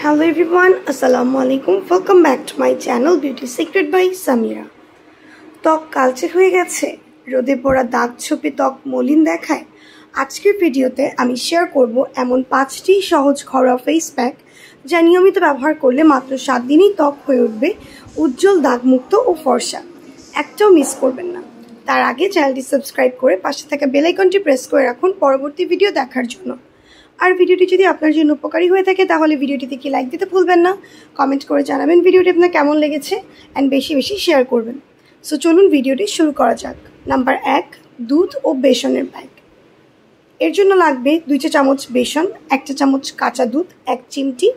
Hello everyone, Assalamu alaikum. Welcome back to my channel Beauty Secret by Samira. ত্বক কালচে হয়ে গেছে, রোদে পড়া দাগ ছোপে ত্বক মলিন দেখায়। আজকের ভিডিওতে আমি শেয়ার করব এমন 5টি সহজ ঘরোয়া ফেস প্যাক যা নিয়মিত ব্যবহার করলে মাত্র 7 দিনেই ত্বক হয়ে উঠবে উজ্জ্বল দাগমুক্ত ও ফর্সা। একটাও মিস করবেন না। তার আগে চ্যানেলটি সাবস্ক্রাইব করে পাশে থাকা বেল আইকনটি প্রেস করে রাখুন পরবর্তী ভিডিও দেখার জন্য। আর ভিডিওটি যদি আপনার জন্য উপকারী হয়ে থাকে তাহলে ভিডিওটিতে কি লাইক দিতে ভুলবেন না, কমেন্ট করে জানাবেন ভিডিওটি আপনার কেমন লেগেছে এন্ড বেশি বেশি শেয়ার করবেন। সো চলুন ভিডিওটি শুরু করা যাক। নাম্বার 1, দুধ ও বেসনের প্যাক। এর জন্য লাগবে 2 চা চামচ বেসন, 1 চা চামচ কাঁচা দুধ, 1 চিমটি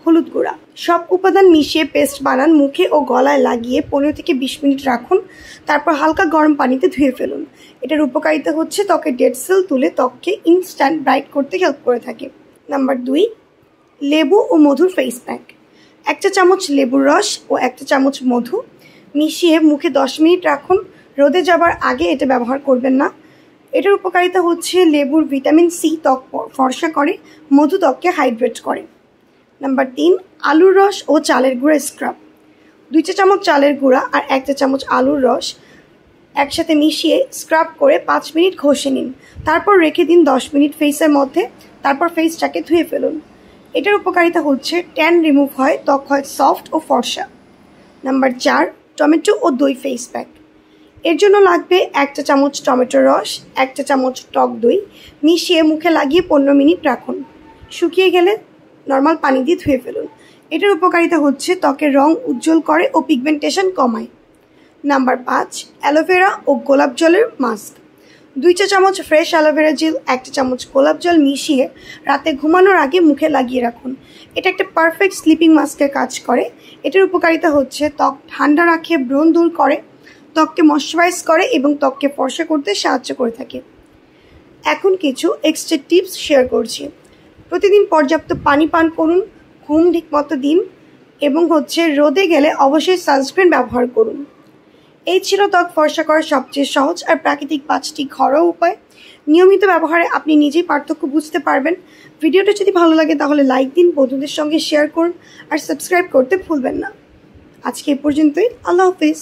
হলুদ গুঁড়া। সব উপাদান মিশিয়ে পেস্ট বানান, মুখে ও গলায় লাগিয়ে 15 থেকে 20 মিনিট রাখুন, তারপর হালকা গরম পানিতে ধুয়ে ফেলুন। এটার উপকারিতা হচ্ছে ত্বকের ডেড সেল তুলে ত্বককে ইনস্ট্যান্ট ব্রাইট করতে হেল্প করে থাকে। নাম্বার 2, লেবু ও মধুর ফেস প্যাক। 1 চা চামচ লেবুর রস ও 1 চা চামচ মধু মিশিয়ে মুখে 10 মিনিট রাখুন। রোদে যাবার আগে এটা ব্যবহার করবেন না। এটার উপকারিতা হচ্ছে লেবুর ভিটামিন সি ত্বক ফর্সা করে, মধু ত্বককে হাইড্রেট করে। নাম্বার 3, আলুর রস ও চালের গুঁড়া স্ক্রাব। 2 চা চামচ চালের গুঁড়া আর 1 চা চামচ আলুর রস একসাথে মিশিয়ে স্ক্রাব করে 5 মিনিট ঘষে নিন, তারপর রেখে দিন 10 মিনিট ফেসের মধ্যে, তারপর ফেসটাকে ধুয়ে ফেলুন। এটার উপকারিতা হচ্ছে ট্যান রিমুভ হয়, ত্বক হয় সফট ও ফর্সা। নাম্বার 4, টমেটো ও দই ফেস প্যাক। এর জন্য লাগবে 1 চা চামচ টমেটোর রস, 1 চা চামচ টক দই মিশিয়ে মুখে লাগিয়ে 15 মিনিট রাখুন। শুকিয়ে গেলে নর্মাল পানি দিয়ে ধুয়ে ফেলুন। এটার উপকারিতা হচ্ছে ত্বকের রং উজ্জ্বল করে ও পিগমেন্টেশন কমায়। নাম্বার 5, অ্যালোভেরা ও গোলাপ জলের মাস্ক। 2 চা চামচ ফ্রেশ অ্যালোভেরা জেল, 1 চা চামচ গোলাপ জল মিশিয়ে রাতে ঘুমানোর আগে মুখে লাগিয়ে রাখুন। এটা একটা পারফেক্ট স্লিপিং মাস্কের কাজ করে। এটার উপকারিতা হচ্ছে ত্বক ঠান্ডা রাখে, ব্রণ দূর করে, ত্বককে ময়শ্চারাইজ করে এবং ত্বককে ফর্সা করতে সাহায্য করে থাকে। এখন কিছু এক্সট্রা টিপস শেয়ার করছি। প্রতিদিন পর্যাপ্ত পানি পান করুন, ঘুম ঠিকমতো দিন এবং রোদে গেলে অবশ্যই সানস্ক্রিন ব্যবহার করুন। এই ছিল ত্বক ফর্সা করার সবচেয়ে সহজ আর প্রাকৃতিক 5টি ঘরোয়া উপায়। নিয়মিত ব্যবহারে আপনি নিজেই পার্থক্য বুঝতে পারবেন। ভিডিওটা যদি ভালো লাগে তাহলে লাইক দিন, বন্ধুদের সঙ্গে শেয়ার করুন আর সাবস্ক্রাইব করতে ভুলবেন না। আজকে এ পর্যন্তই। আল্লাহ হাফিজ।